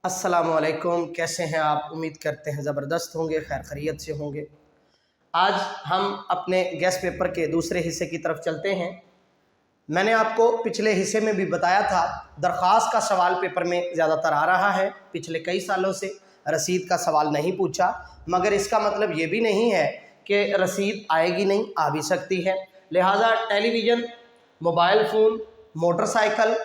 अस्सलामुअलैकुम, कैसे हैं आप? उम्मीद करते हैं ज़बरदस्त होंगे, खैर खैरियत से होंगे। आज हम अपने गेस्ट पेपर के दूसरे हिस्से की तरफ चलते हैं। मैंने आपको पिछले हिस्से में भी बताया था, दरख्वास्त का सवाल पेपर में ज़्यादातर आ रहा है। पिछले कई सालों से रसीद का सवाल नहीं पूछा, मगर इसका मतलब ये भी नहीं है कि रसीद आएगी नहीं, आ भी सकती है। लिहाजा टेलीविज़न, मोबाइल फ़ोन, मोटरसाइकिल,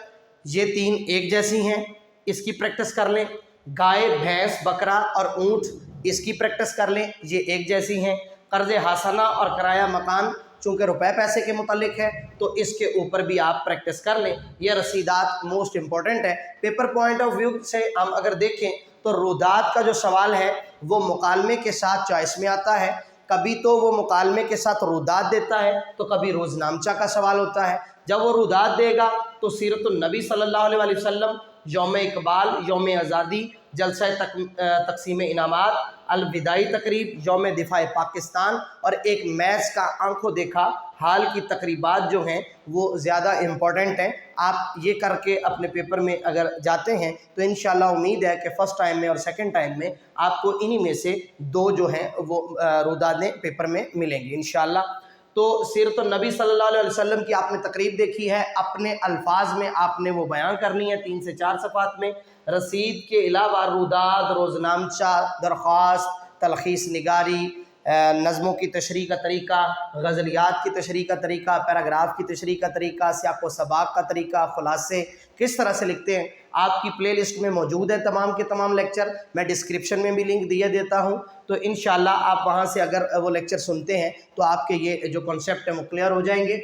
ये तीन एक जैसी हैं, इसकी प्रैक्टिस कर लें। गाय, भैंस, बकरा और ऊँट, इसकी प्रैक्टिस कर लें, ये एक जैसी हैं। कर्ज़ हासना और किराया मकान, चूँकि रुपए पैसे के मुतालिक है, तो इसके ऊपर भी आप प्रैक्टिस कर लें। ये रसीदात मोस्ट इम्पॉर्टेंट है। पेपर पॉइंट ऑफ व्यू से हम अगर देखें तो रुदात का जो सवाल है वो मुकालमे के साथ चॉइस में आता है। कभी तो वो मुकालमे के साथ रुदात देता है, तो कभी रोज़नामचा का सवाल होता है। जब वो रुदात देगा तो सीरतुन नबी सल्लल्लाहु अलैहि वसल्लम, यौम इकबाल, यौम आज़ादी, जलसा तकसीम इनामात, अलविदाई तकरीब, यौम दिफा पाकिस्तान और एक मैच का आंखों देखा हाल की तकरीबात जो हैं वो ज़्यादा इम्पॉर्टेंट हैं। आप ये करके अपने पेपर में अगर जाते हैं तो इंशाल्लाह उम्मीद है कि फ़र्स्ट टाइम में और सेकंड टाइम में आपको इन्हीं में से दो जो हैं वो रुदातें पेपर में मिलेंगी इंशाल्लाह। तो सीरत नबी सल्लल्लाहु अलैहि वसल्लम की आपने तकरीब देखी है, अपने अल्फाज में आपने वो बयान करनी है 3 से 4 सफ़ात में। रसीद के अलावा रुदात, रोज़नामचा, दरख्वास्त, तलखीस निगारी, नज़मों की तशरीह का तरीका, गज़लियात की तशरीह का तरीका, पैराग्राफ की तशरीह का तरीका, सियाक़ व सबाक़ का तरीका, ख़ुलासे किस तरह से लिखते हैं, आपकी प्ले लिस्ट में मौजूद है तमाम के तमाम लेक्चर। मैं डिस्क्रिप्शन में भी लिंक दिया देता हूँ, तो इंशाल्लाह आप वहाँ से अगर वो लेक्चर सुनते हैं तो आपके ये जो कॉन्सेप्ट है वो क्लियर हो जाएंगे।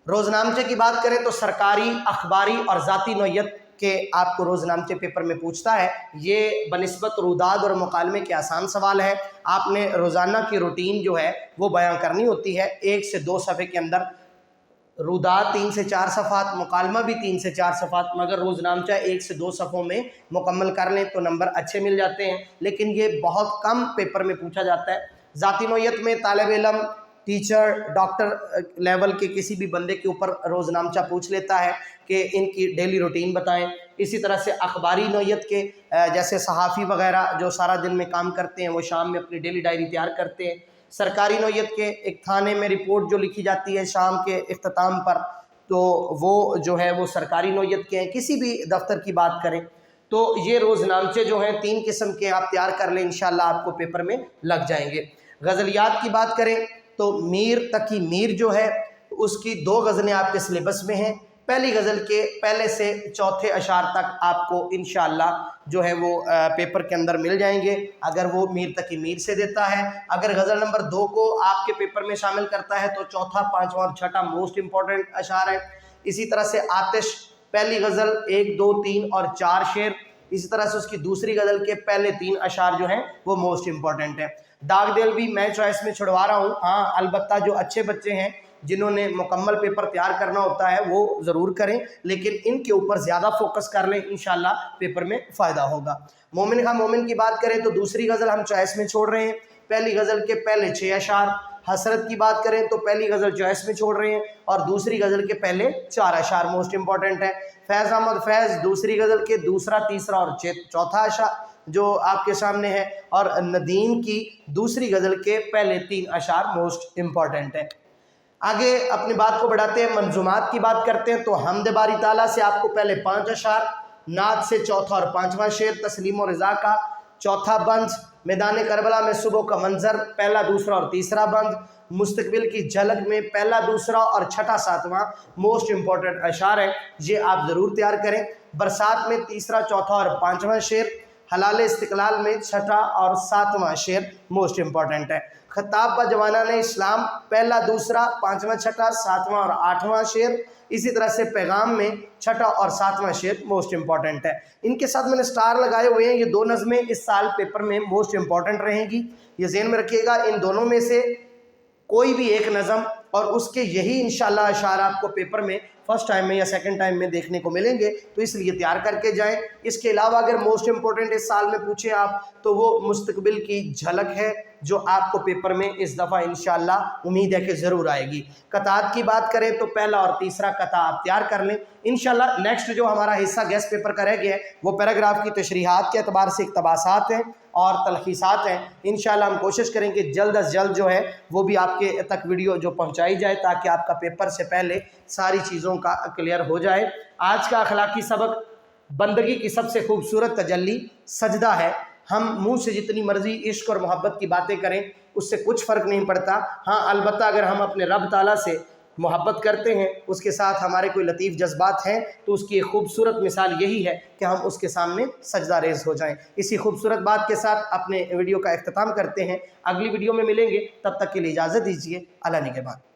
रोज़नामचे की बात करें तो सरकारी, अखबारी और ज़ाती नौयत के आपको रोज़नामचे पेपर में पूछता है। ये बनिस्बत रुदात और मुकालमे के आसान सवाल है। आपने रोज़ाना की रूटीन जो है वो बयां करनी होती है 1 से 2 सफ़े के अंदर। रुदात 3 से 4 सफ़ात, मुकालमा भी 3 से 4 सफ़ात, मगर रोज़नामचा 1 से 2 सफ़ों में मुकम्मल कर लें तो नंबर अच्छे मिल जाते हैं, लेकिन ये बहुत कम पेपर में पूछा जाता है। ज़ाती नौयत में तालिब इल्म, टीचर, डॉक्टर लेवल के किसी भी बंदे के ऊपर रोज़नामचा पूछ लेता है कि इनकी डेली रूटीन बताएं। इसी तरह से अखबारी नौयत के जैसे सहाफ़ी वगैरह जो सारा दिन में काम करते हैं वो शाम में अपनी डेली डायरी तैयार करते हैं। सरकारी नौयत के एक थाने में रिपोर्ट जो लिखी जाती है शाम के इख्तिताम पर, तो वो जो है वो सरकारी नौयत के हैं। किसी भी दफ्तर की बात करें तो ये रोज़नामचे जो हैं 3 किस्म के आप तैयार कर लें, इंशाल्लाह आपको पेपर में लग जाएंगे। गज़लियात की बात करें तो मीर तकी मीर जो है उसकी 2 गज़लें आपके सिलेबस में हैं। पहली गज़ल के पहले से चौथे अशार तक आपको इंशाल्लाह जो है वो पेपर के अंदर मिल जाएंगे, अगर वो मीर तकी मीर से देता है। अगर गज़ल नंबर 2 को आपके पेपर में शामिल करता है तो चौथा, पाँचवा और छठा मोस्ट इम्पॉर्टेंट अशार है। इसी तरह से आतिश, पहली गज़ल 1, 2, 3 और 4 शेर। इसी तरह से उसकी दूसरी गज़ल के पहले 3 अशार जो हैं वो मोस्ट इम्पॉर्टेंट है। दाग दिल भी मैं चॉइस में छुड़वा रहा हूँ। हाँ, अलबत्ता जो अच्छे बच्चे हैं जिन्होंने मुकम्मल पेपर तैयार करना होता है वो ज़रूर करें, लेकिन इनके ऊपर ज़्यादा फोकस कर लें, इंशाल्लाह पेपर में फ़ायदा होगा। मोमिन खां मोमिन की बात करें तो दूसरी गज़ल हम चॉइस में छोड़ रहे हैं, पहली गज़ल के पहले 6 अशार। हसरत की बात करें तो पहली गज़ल चॉइस में छोड़ रहे हैं और दूसरी गज़ल के पहले 4 अशार मोस्ट इंपॉर्टेंट है। फैज़ अहमद फैज़, दूसरी गज़ल के दूसरा, तीसरा और चौथा अशार जो आपके सामने है, और नदीम की दूसरी गज़ल के पहले 3 अशार मोस्ट इम्पॉर्टेंट है। आगे अपनी बात को बढ़ाते हैं, मंजूमात की बात करते हैं तो हमद बारी ताला से आपको पहले 5 अशार, नात से चौथा और 5वां शेर, तस्लीम और रज़ा का चौथा बंद, मैदान करबला में सुबह का मंजर पहला, दूसरा और तीसरा बंद, मुस्तकबिल की झलक में पहला, दूसरा और छठा, 7वां मोस्ट इम्पॉर्टेंट अशार है। ये आप ज़रूर तैयार करें। बरसात में तीसरा, चौथा और 5वां शेर, हलाल इस्तिकलाल में छठा और 7वां शेर मोस्ट इम्पॉर्टेंट है। खताब व जवाना ने इस्लाम पहला, दूसरा, 5वां, छठा, 7वां और 8वां शेर। इसी तरह से पैगाम में छठा और 7वां शेर मोस्ट इम्पॉर्टेंट है। इनके साथ मैंने स्टार लगाए हुए हैं। ये 2 नज़में इस साल पेपर में मोस्ट इम्पॉर्टेंट रहेंगी, ये ज़हन में रखिएगा। इन दोनों में से कोई भी एक नज़म और उसके यही इंशाल्लाह अशार आपको पेपर में फर्स्ट टाइम में या सेकंड टाइम में देखने को मिलेंगे, तो इसलिए तैयार करके जाएं। इसके अलावा अगर मोस्ट इम्पोर्टेंट इस साल में पूछे आप तो वो मुस्तकबिल की झलक है, جو آپ کو پیپر میں اس دفعہ انشاءاللہ امید ہے کہ ضرور آئے گی۔ قطعات کی بات کریں تو پہلا اور تیسرا قطع آپ تیار کر لیں انشاءاللہ۔ نیکسٹ جو ہمارا حصہ گیسٹ پیپر کا رہ گیا ہے وہ پیراگراف کی تشریحات کے اعتبار سے اقتباسات ہیں اور تلخیصات ہیں۔ انشاءاللہ ہم کوشش کریں کہ جلد از جلد جو ہے وہ بھی آپ کے تک ویڈیو جو پہنچائی جائے تاکہ آپ کا پیپر سے پہلے ساری چیزوں کا کلیئر ہو جائے۔ آج کا اخلاقی سبق بندگی کی سب سے خوبصورت تجلی سجدہ ہے۔ ہم منہ سے جتنی مرضی عشق اور محبت کی باتیں کریں اس سے کچھ فرق نہیں پڑتا، ہاں البتہ اگر ہم اپنے رب تعالیٰ سے محبت کرتے ہیں، اس کے ساتھ ہمارے کوئی لطیف جذبات ہیں، تو اس کی ایک خوبصورت مثال یہی ہے کہ ہم اس کے سامنے سجدہ ریز ہو جائیں۔ اسی خوبصورت بات کے ساتھ اپنے ویڈیو کا اختتام کرتے ہیں، اگلی ویڈیو میں ملیں گے، تب تک کے لیے اجازت دیجیے، اللہ نگہبان۔